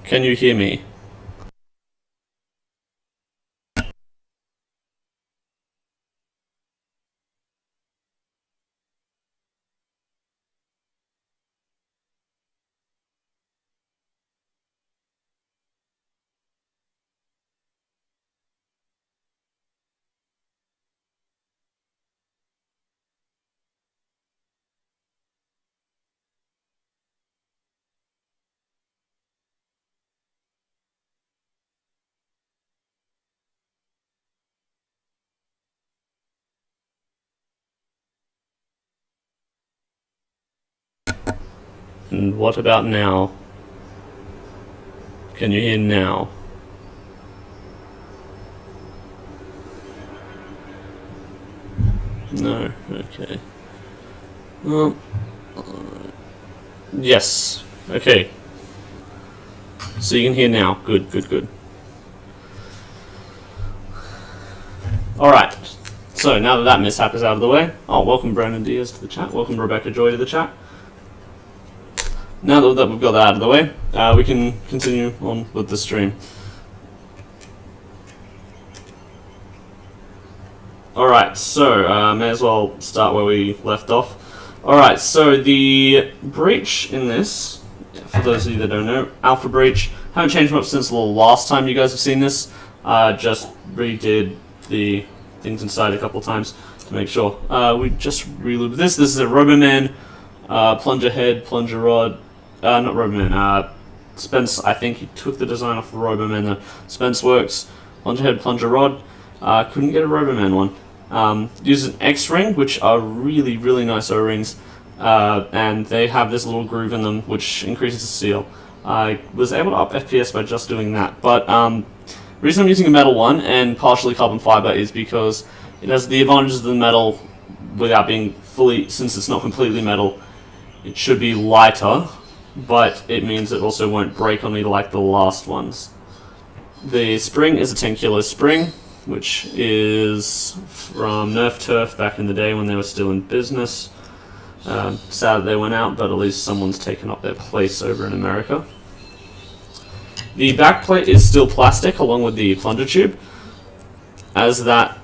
Can you hear me? And what about now? Can you hear now? No, okay. Well, yes, okay. So you can hear now. Good, good, good. Alright, so now that that mishap is out of the way, welcome Brandon Diaz to the chat, welcome Rebecca Joy to the chat. Now that we've got that out of the way, we can continue on with the stream. Alright, so may as well start where we left off. Alright, so the breach in this, for those of you that don't know, Alpha Breach, haven't changed much since the last time you guys have seen this. Just redid the things inside a couple times to make sure. We just relooted this. This is a Roboman, plunger head, plunger rod. Not Roboman, Spence, I think he took the design off of Roboman. The Spence works, plunger head, plunger rod. Couldn't get a Roboman one. Used an X-ring, which are really, really nice O-rings, and they have this little groove in them, which increases the seal. I was able to up FPS by just doing that, but the reason I'm using a metal one and partially carbon fiber is because it has the advantages of the metal without being fully, since it's not completely metal, it should be lighter, but it means it also won't break on me like the last ones. The spring is a 10 kilo spring, which is from Nerf Turf back in the day when they were still in business. Sad that they went out, but at least someone's taken up their place over in America. The backplate is still plastic along with the plunger tube, as that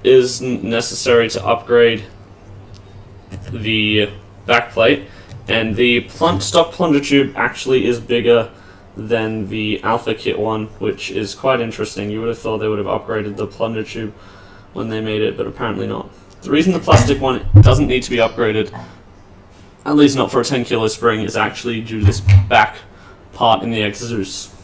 is necessary to upgrade the backplate. And the stock plunger tube actually is bigger than the Alpha Kit one, which is quite interesting. You would have thought they would have upgraded the plunger tube when they made it, but apparently not. The reason the plastic one doesn't need to be upgraded, at least not for a 10 kilo spring, is actually due to this back part in the X-Zeus.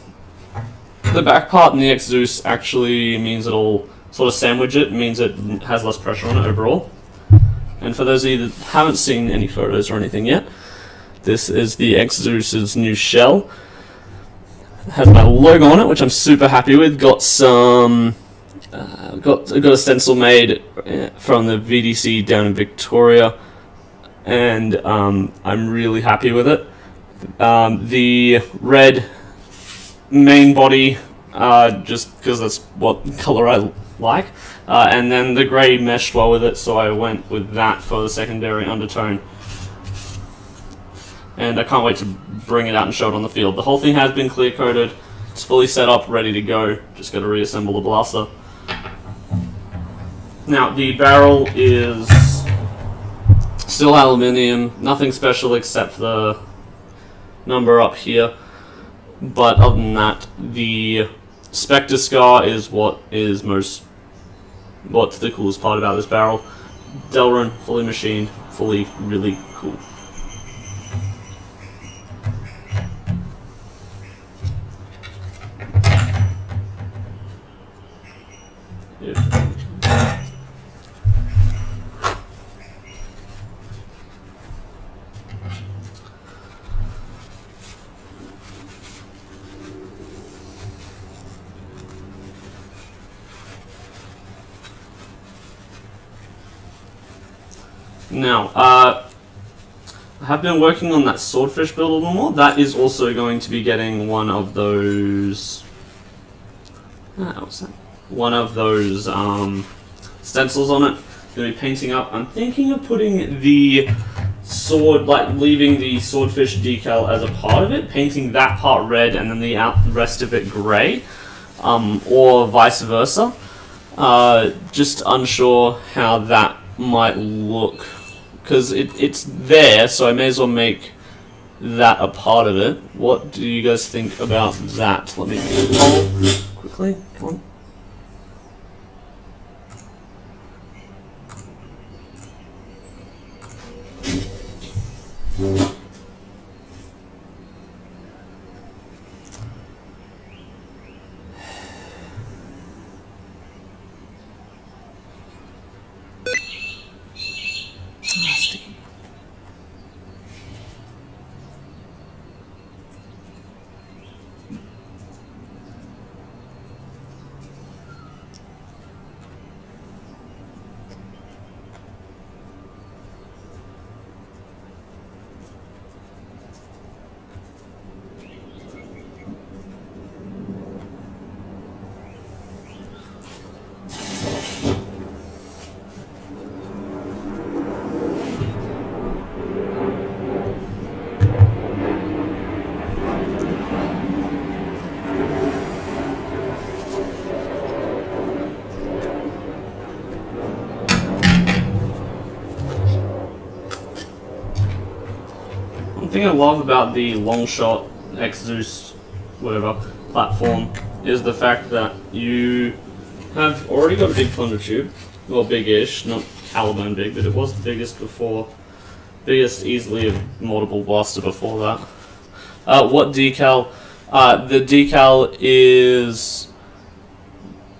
The back part in the X-Zeus actually means it'll sort of sandwich it, means it has less pressure on it overall. And for those of you that haven't seen any photos or anything yet, this is the X-Zeus's new shell. It has my logo on it, which I'm super happy with. Got some, got a stencil made from the VDC down in Victoria, and I'm really happy with it. The red main body, just because that's what color I like, and then the grey meshed well with it, so I went with that for the secondary undertone. And I can't wait to bring it out and show it on the field. The whole thing has been clear coated, it's fully set up, ready to go, just got to reassemble the blaster. Now the barrel is still aluminium, nothing special except for the number up here, but other than that, the Spectre Scar is what's the coolest part about this barrel. Delrin, fully machined, fully really cool. Now, I have been working on that Swordfish build a little more. That is also going to be getting one of those... what's that? One of those stencils on it. Going to be painting up. I'm thinking of putting the sword, like leaving the swordfish decal as a part of it, painting that part red and then the rest of it grey, or vice versa. Just unsure how that might look, because it's there, so I may as well make that a part of it. What do you guys think about that? Let me poll quickly. Come on. The thing I love about the Longshot X Zeus, whatever, platform is the fact that you have already got a big plunger tube, well, big-ish, not Caliburn big, but it was the biggest before, biggest easily a multiple blaster before that. What decal? The decal is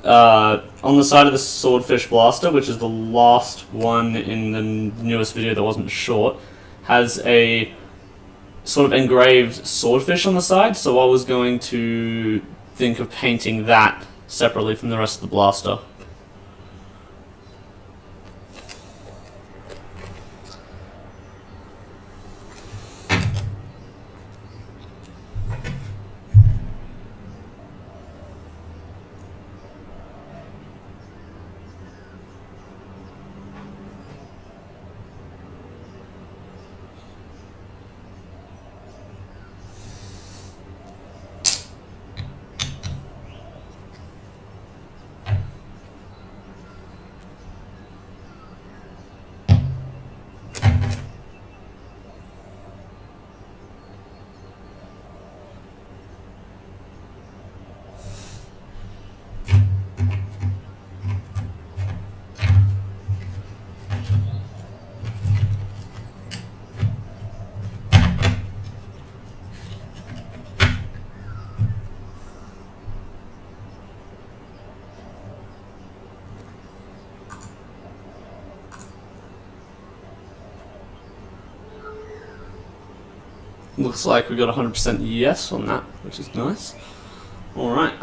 on the side of the Swordfish blaster, which is the last one in the newest video that wasn't short, has a sort of engraved swordfish on the side, so I was going to think of painting that separately from the rest of the blaster. Looks like we got 100% yes on that, which is nice. Alright,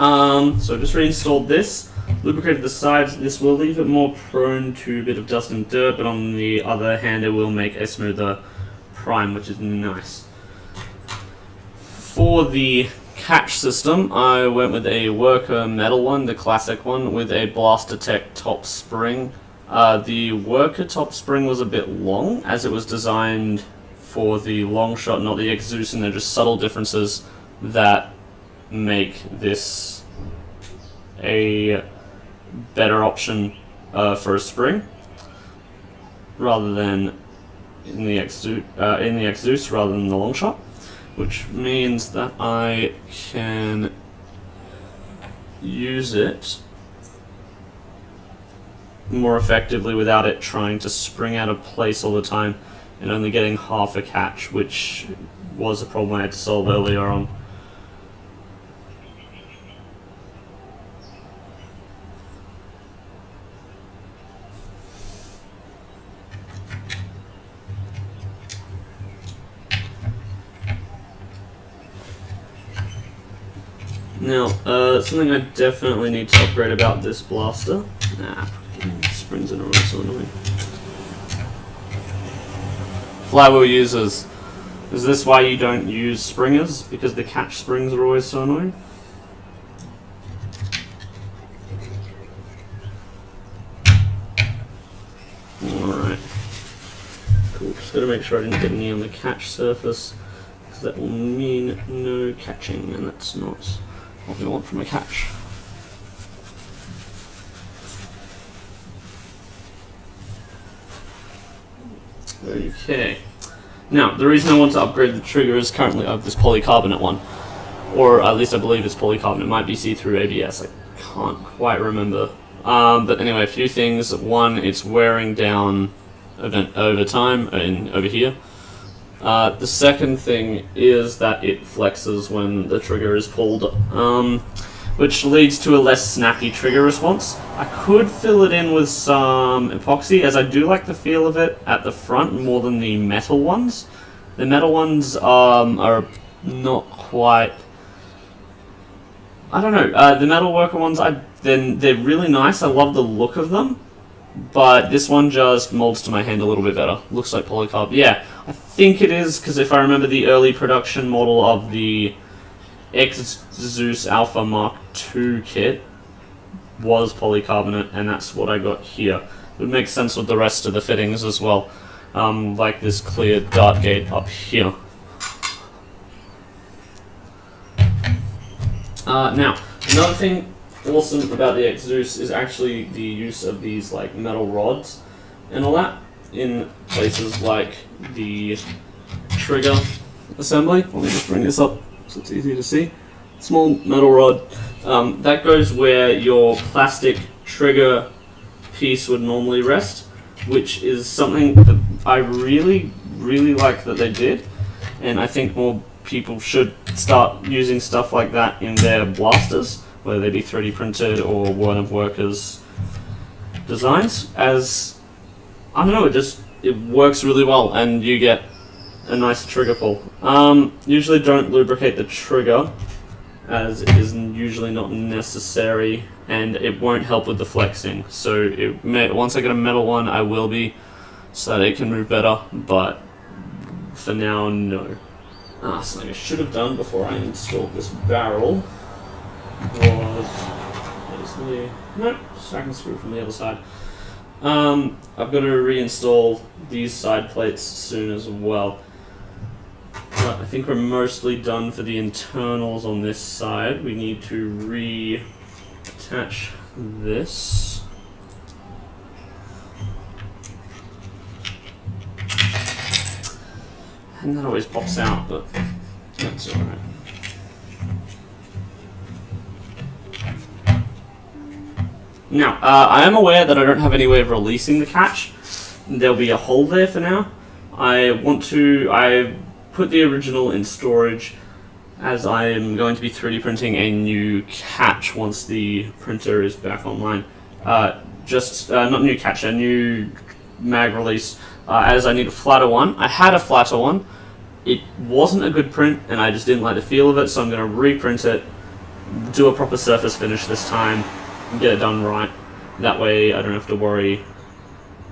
so just reinstalled this, lubricated the sides. This will leave it more prone to a bit of dust and dirt, but on the other hand it will make a smoother prime, which is nice. For the catch system, I went with a worker metal one, the classic one, with a Blaster Tech top spring. The worker top spring was a bit long, as it was designed for the long shot, not the X Zeus, and they're just subtle differences that make this a better option for a spring, rather than in the X Zeus rather than the long shot, which means that I can use it more effectively without it trying to spring out of place all the time and only getting half a catch, which was a problem I had to solve earlier on. Now, something I definitely need to upgrade about this blaster. Springs in a row, so annoying. Flywheel users. Is this why you don't use springers? Because the catch springs are always so annoying? Alright. Cool. Just got to make sure I didn't get any on the catch surface, because that will mean no catching, and that's not what we want from a catch. Okay. Now, the reason I want to upgrade the trigger is currently I have this polycarbonate one. Or at least I believe it's polycarbonate. It might be see-through ABS. I can't quite remember. But anyway, a few things. One, it's wearing down over time over here. The second thing is that it flexes when the trigger is pulled, which leads to a less snappy trigger response. I could fill it in with some epoxy, as I do like the feel of it at the front more than the metal ones. The metal ones are not quite... I don't know, the metalworker ones, they're really nice. I love the look of them, but this one just molds to my hand a little bit better. Looks like polycarb. Yeah, I think it is, because if I remember the early production model of the Zeus Alpha Mark II kit was polycarbonate, and that's what I got here. It would make sense with the rest of the fittings as well, like this clear dart gate up here. Now, another thing awesome about the Zeus is actually the use of these like metal rods and all that in places like the trigger assembly. Let me just bring this up so it's easy to see. Small metal rod. That goes where your plastic trigger piece would normally rest, which is something that I really like that they did, and I think more people should start using stuff like that in their blasters, whether they be 3D printed or one of workers' designs, as, I don't know, it works really well and you get a nice trigger pull. Usually don't lubricate the trigger, as it is usually not necessary, and it won't help with the flexing. So once I get a metal one, I will be, so that it can move better, but for now, no. Something I should have done before I installed this barrel was second screw from the other side. I've got to reinstall these side plates soon as well. But I think we're mostly done for the internals on this side. We need to reattach this. And that always pops out, but that's alright. Now, I am aware that I don't have any way of releasing the catch. There'll be a hole there for now. I put the original in storage, as I am going to be 3D printing a new catch once the printer is back online. Not new catch, a new mag release, as I need a flatter one. I had a flatter one. It wasn't a good print, and I just didn't like the feel of it, so I'm going to reprint it, do a proper surface finish this time, and get it done right. That way I don't have to worry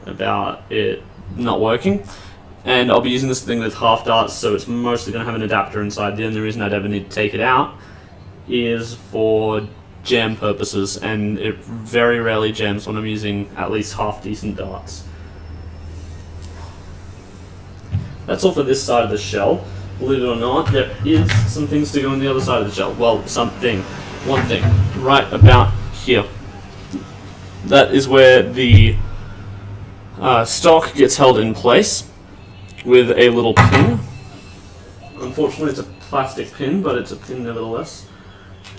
about it not working. And I'll be using this thing with half darts, so it's mostly going to have an adapter inside. The only reason I'd ever need to take it out is for jam purposes, and it very rarely jams when I'm using at least half decent darts. That's all for this side of the shell. Believe it or not, there is some things to go on the other side of the shell. Well, one thing, right about here. That is where the stock gets held in place with a little pin. Unfortunately, it's a plastic pin, but it's a pin nevertheless.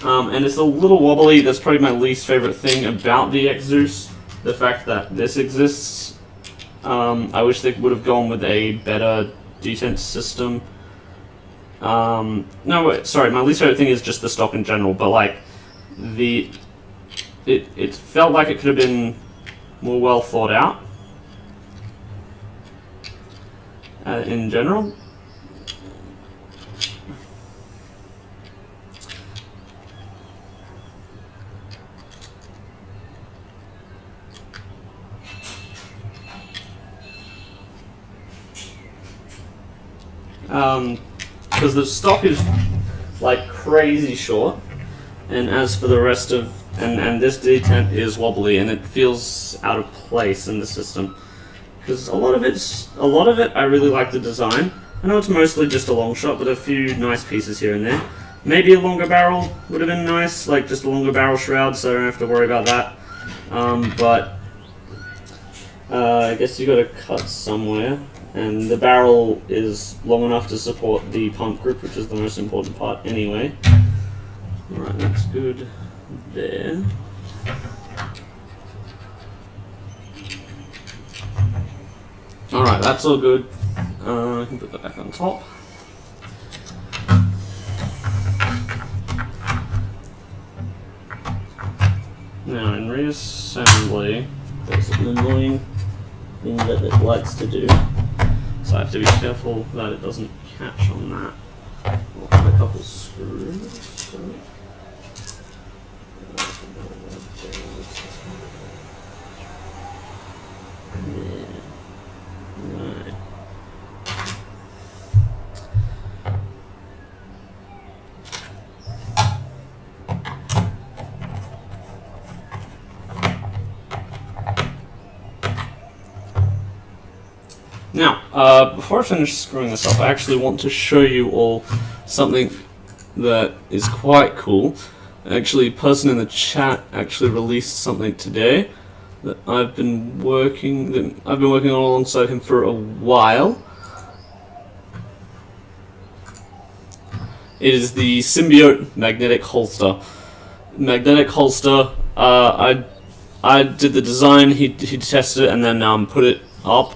And it's a little wobbly. That's probably my least favorite thing about the Zeus. The fact that this exists. I wish they would have gone with a better detent system. My least favorite thing is just the stock in general, but like, it felt like it could have been more well thought out. In general. Because the stock is like crazy short, and as for the rest of, and this detent is wobbly, and it feels out of place in the system. because a lot of it I really like the design. I know it's mostly just a long shot, but a few nice pieces here and there. Maybe a longer barrel would have been nice, like just a longer barrel shroud, so I don't have to worry about that. I guess you got to cut somewhere, and the barrel is long enough to support the pump grip, which is the most important part anyway. Alright, that's good there. Alright, that's all good. I can put that back on top. Now in reassembly, there's an annoying thing that it likes to do, so I have to be careful that it doesn't catch on that. I'll put a couple screws. Right. Now, before I finish screwing this up, I actually want to show you all something that is quite cool. Actually, a person in the chat actually released something today that I've been working on alongside him for a while. It is the Symbiote magnetic holster. Magnetic holster. I did the design. He tested it and then put it up.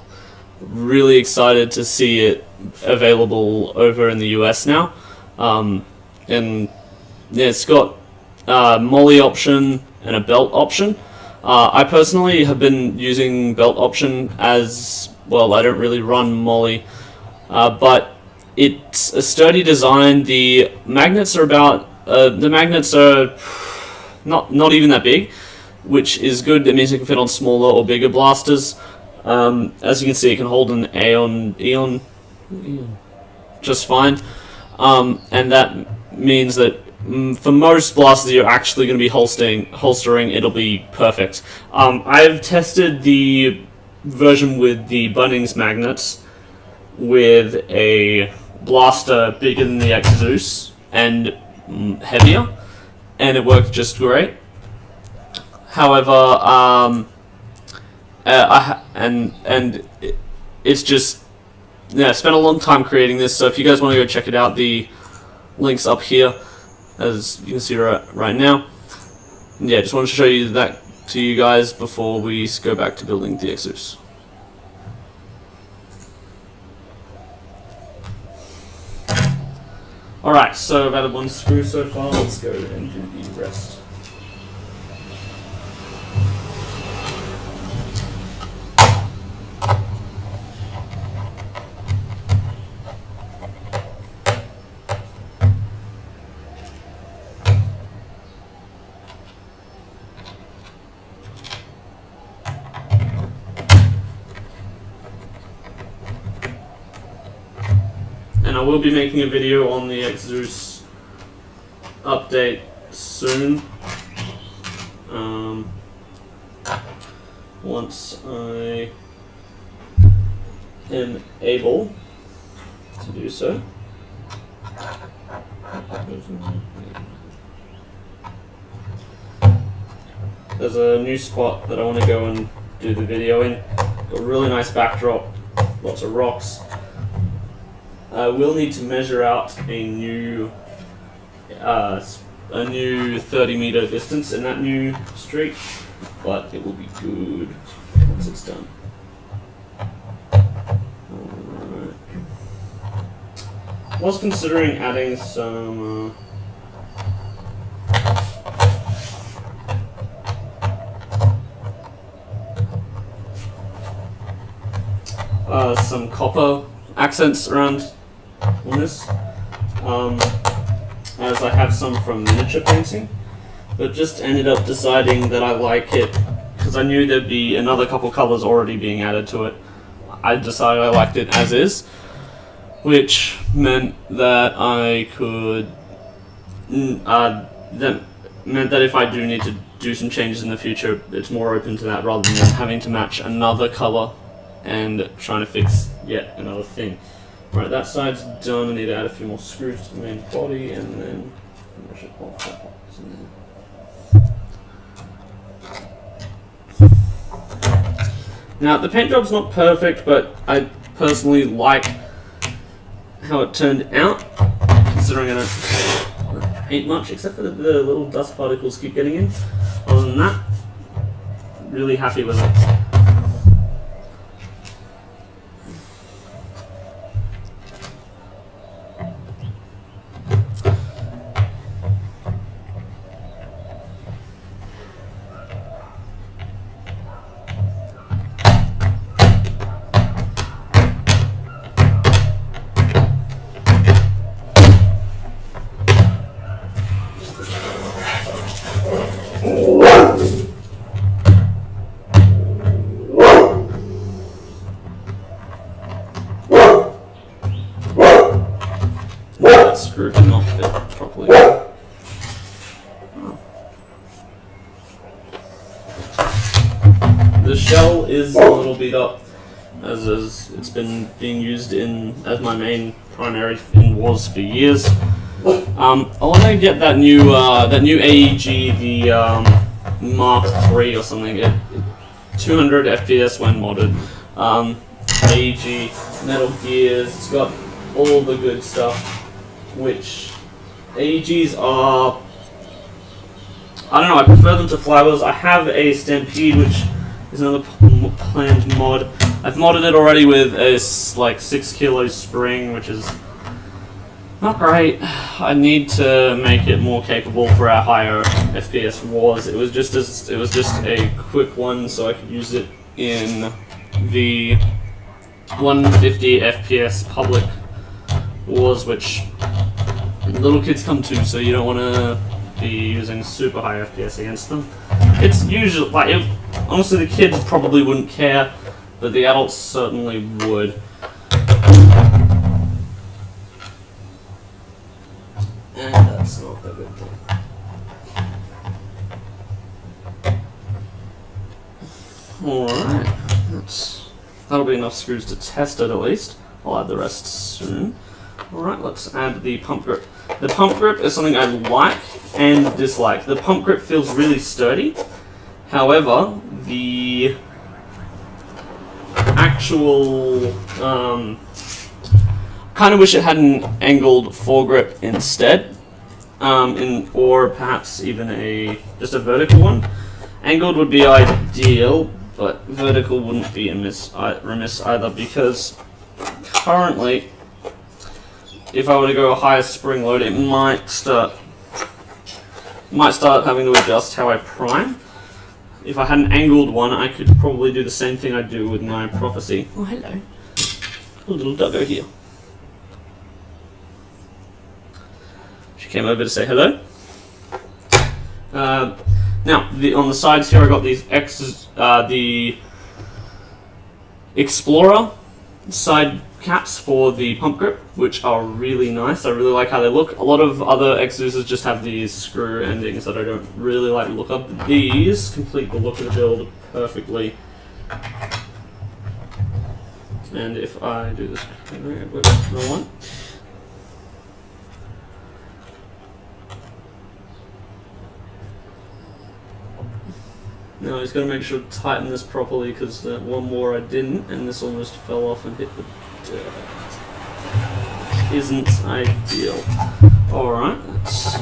Really excited to see it available over in the US now. And yeah, it's got molly option and a belt option. I personally have been using belt option as well. I don't really run molly, but it's a sturdy design. The magnets are not even that big, which is good. It means it can fit on smaller or bigger blasters. As you can see, it can hold an Eon just fine, and that means that for most blasters you're actually going to be holstering, it'll be perfect. I've tested the version with the Bunnings magnets with a blaster bigger than the X-Zeus and heavier, and it worked just great. However, it's just, yeah, I spent a long time creating this, so if you guys want to go check it out, the link's up here, as you can see right now. Yeah, just wanted to show you that to you guys before we go back to building the X-Zeus. Alright, so I've added one screw so far, let's go and do the rest. And I will be making a video on the X-Zeus update soon. Once I am able to do so. There's a new spot that I want to go and do the video in. Got a really nice backdrop, lots of rocks. I will need to measure out a new 30-meter distance in that new street, but it will be good once it's done. Alright. I was considering adding some copper accents around on this, as I have some from miniature painting, but just ended up deciding that I like it because I knew there'd be another couple colors already being added to it. I decided I liked it as is, which meant that I could that meant that if I do need to do some changes in the future, it's more open to that rather than having to match another color and trying to fix yet another thing. Right, that side's done. I need to add a few more screws to the main body, and then finish it off. Now, the paint job's not perfect, but I personally like how it turned out, considering I don't paint much, except for the little dust particles keep getting in. Other than that, really happy with it. That screw did not fit properly. The shell is a little beat up, as it's been being used as my main primary in wars for years. I want to get that new AEG, the Mark III or something. 200 FPS when modded. AEG, Metal Gears. It's got all the good stuff, which AEGs are. I don't know. I prefer them to Flywheels. I have a Stampede, which is another planned mod. I've modded it already with a 6 kilo spring, which is not great. I need to make it more capable for our higher FPS wars. It was just a quick one, so I could use it in the 150 FPS public wars, which little kids come to, so you don't want to be using super high FPS against them. It's usually honestly, the kids probably wouldn't care, but the adults certainly would. And that's not a good thing. Alright, that'll be enough screws to test it at least. I'll add the rest soon. Alright, let's add the pump grip. The pump grip is something I like and dislike. The pump grip feels really sturdy. However, the actual kind of wish it had an angled foregrip instead, or perhaps even just a vertical one. Angled would be ideal, but vertical wouldn't be remiss either, because currently, if I were to go a higher spring load, it might start having to adjust how I prime. If I had an angled one, I could probably do the same thing I do with my Prophecy. Oh, hello. A little doggo here. She came over to say hello. Now, on the sides here, I got these the Explorer side caps for the pump grip, which are really nice. I really like how they look. A lot of other Exodus just have these screw endings that I don't really like the look of. These complete the look of the build perfectly. And if I do this, no one. Now I just got to make sure to tighten this properly, because one more I didn't, and this almost fell off and hit the dirt. Isn't ideal. Alright, that's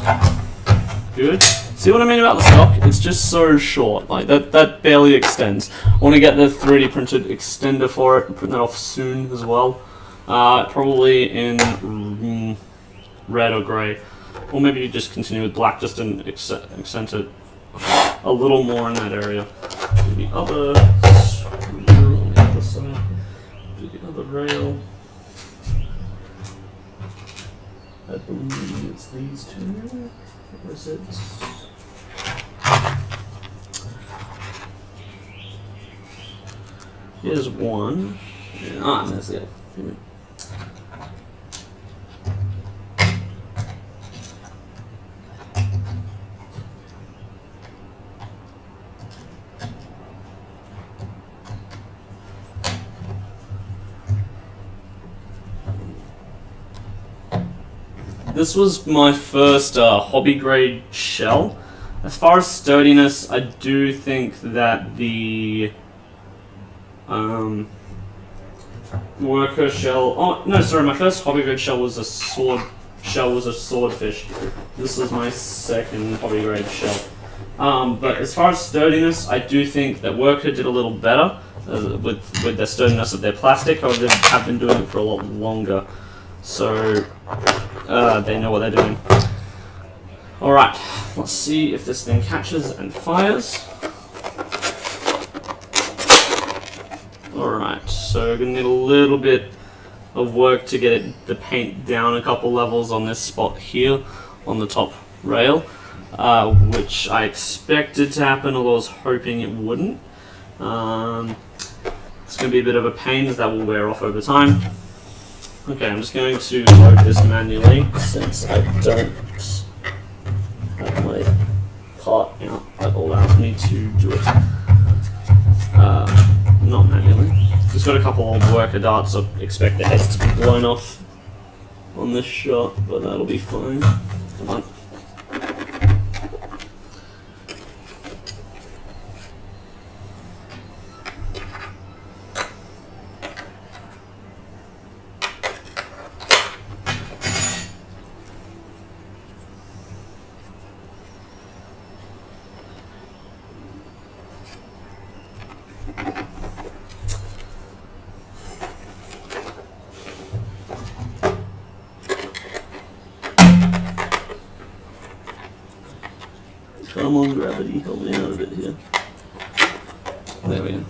good. See what I mean about the stock? It's just so short, like that barely extends. I want to get the 3D printed extender for it and print that off soon as well. Probably in red or grey. Or maybe you just continue with black just to accent it a little more in that area. Do the other screw on the other side. Do the other rail. I believe it's these two. Or is it? Here's one. And there's the other. this was my first hobby grade shell. As far as sturdiness, I do think that the worker shell. Oh no, sorry, my first hobby grade shell was a swordfish. This was my second hobby grade shell. But as far as sturdiness, I do think that worker did a little better with the sturdiness of their plastic. However, they have been doing it for a lot longer, so they know what they're doing. Alright, let's see if this thing catches and fires. Alright, so we're going to need a little bit of work to get the paint down a couple levels on this spot here on the top rail, which I expected to happen, although I was hoping it wouldn't. It's going to be a bit of a pain, as that will wear off over time. Okay, I'm just going to load this manually since I don't have my part out that allows me to do it not manually. Just got a couple old worker darts, so expect the heads to be blown off on this shot, but that'll be fine. Come on. Come on, gravity, help me out of it here. There we go.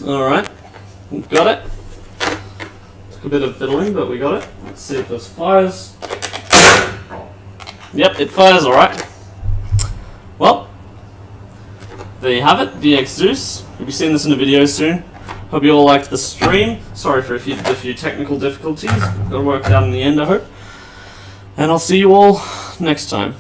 Alright, we've got it. Took a bit of fiddling, but we got it. Let's see if this fires. Yep, it fires alright. Well, there you have it, the X-Zeus. You'll be seeing this in a video soon. Hope you all liked the stream. Sorry for a few technical difficulties. Got it worked out in the end, I hope. And I'll see you all next time.